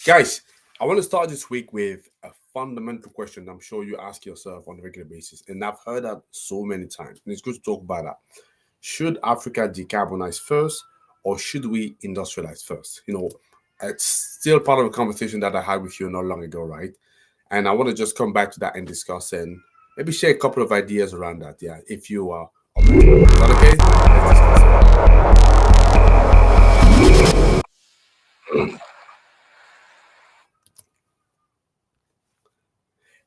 Guys, I want to start this week with a fundamental question I'm sure you ask yourself on a regular basis. And I've heard that so many times. And it's good to talk about that. Should Africa decarbonize first or should we industrialize first? It's still part of a conversation that I had with you not long ago, right? And I want to just come back to that and discuss and maybe share a couple of ideas around that. Yeah, if you are open to it. Is that okay? Let's discuss it.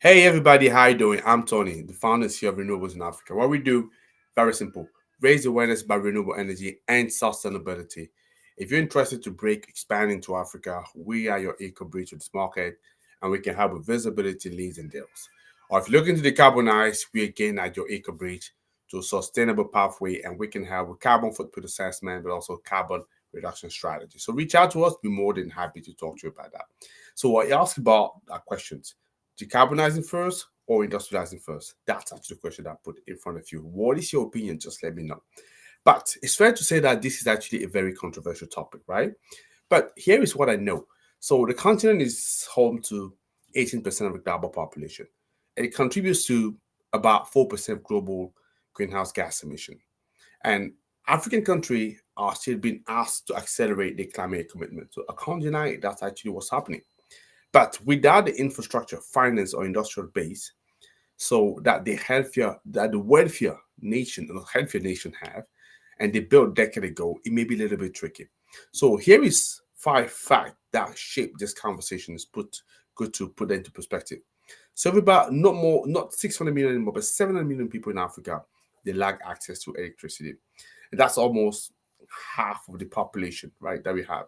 Hey everybody, how you doing? I'm Tony, the founder here of Renewables in Africa. What we do, very simple, raise awareness about renewable energy and sustainability. If you're interested to expand into Africa, we are your eco bridge to this market, and we can help with visibility, leads, and deals. Or if you're looking to decarbonize, we again are your eco bridge to a sustainable pathway, and we can help with carbon footprint assessment, but also carbon reduction strategy. So reach out to us, be more than happy to talk to you about that. So I asked about our questions. Decarbonizing first or industrializing first? That's actually the question I put in front of you. What is your opinion? Just let me know. But it's fair to say that this is actually a very controversial topic, right? But here is what I know. So the continent is home to 18% of the global population. And it contributes to about 4% of global greenhouse gas emission. And African countries are still being asked to accelerate their climate commitment. So I can't deny it. That's actually what's happening. But without the infrastructure, finance, or industrial base, so that the wealthier nation or healthier nation have, and they built decade ago, it may be a little bit tricky. So here is 5 facts that shape this conversation. Is good to put that into perspective. So about not 600 million anymore, but 700 million people in Africa, they lack access to electricity, and that's almost half of the population, right, that we have.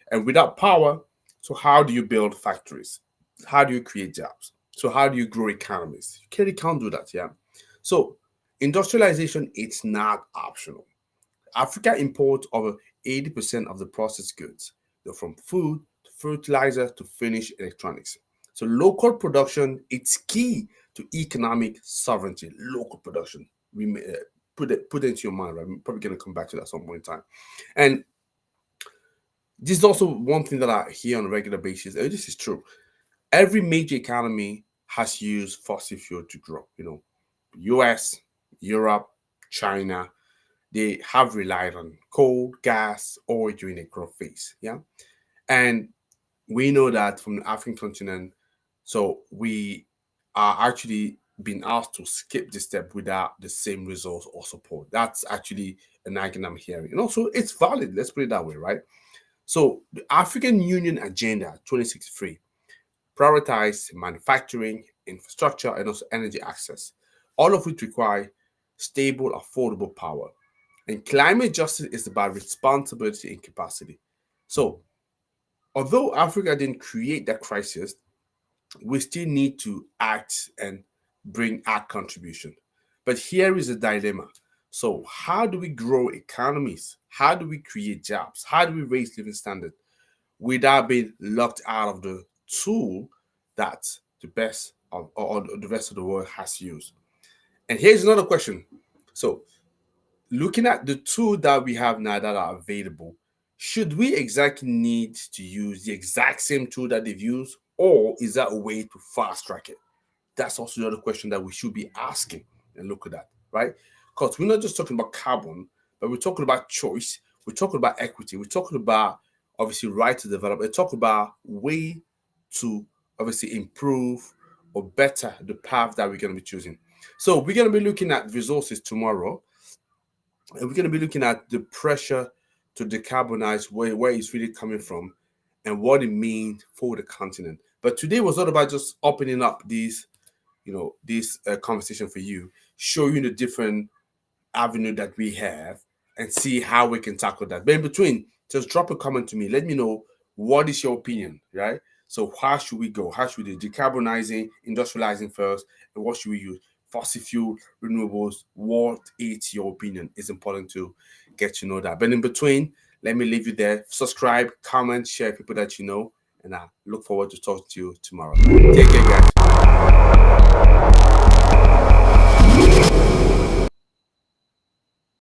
And without power, so how do you build factories? How do you create jobs? So how do you grow economies? You clearly can't do that, yeah? So industrialization, it's not optional. Africa imports over 80% of the processed goods, from food to fertilizer to finished electronics. So local production, it's key to economic sovereignty. Local production. Put it into your mind, right? I'm probably going to come back to that at some point in time. And this is also one thing that I hear on a regular basis, and this is true. Every major economy has used fossil fuel to grow. US, Europe, China, they have relied on coal, gas, oil during the growth phase. Yeah. And we know that from the African continent, so we are actually being asked to skip this step without the same resource or support. That's actually an argument I'm hearing. And also, it's valid. Let's put it that way, right? So the African Union Agenda 2063 prioritize manufacturing, infrastructure, and also energy access, all of which require stable, affordable power. And climate justice is about responsibility and capacity. So although Africa didn't create that crisis, we still need to act and bring our contribution. But here is a dilemma. So how do we grow economies? How do we create jobs? How do we raise living standard without being locked out of the tool that the best of or the rest of the world has used? And here's another question. So looking at the tool that we have now that are available, should we exactly need to use the exact same tool that they've used, or is that a way to fast track it? That's also the other question that we should be asking and look at that, right? Because we're not just talking about carbon, but we're talking about choice. We're talking about equity. We're talking about obviously right to develop. We're talking about way to obviously improve or better the path that we're going to be choosing. So we're going to be looking at resources tomorrow, and we're going to be looking at the pressure to decarbonize, where it's really coming from, and what it means for the continent. But today was not about just opening up this conversation for you, show you the different avenue that we have and see how we can tackle that. But in between, just drop a comment to me. Let me know what is your opinion, right? So how should we go? How should we do decarbonizing, industrializing first, and what should we use? Fossil fuel, renewables, what is your opinion? It's important to get to know that. But in between, let me leave you there. Subscribe, comment, share people that you know, and I look forward to talking to you tomorrow. Take care, guys.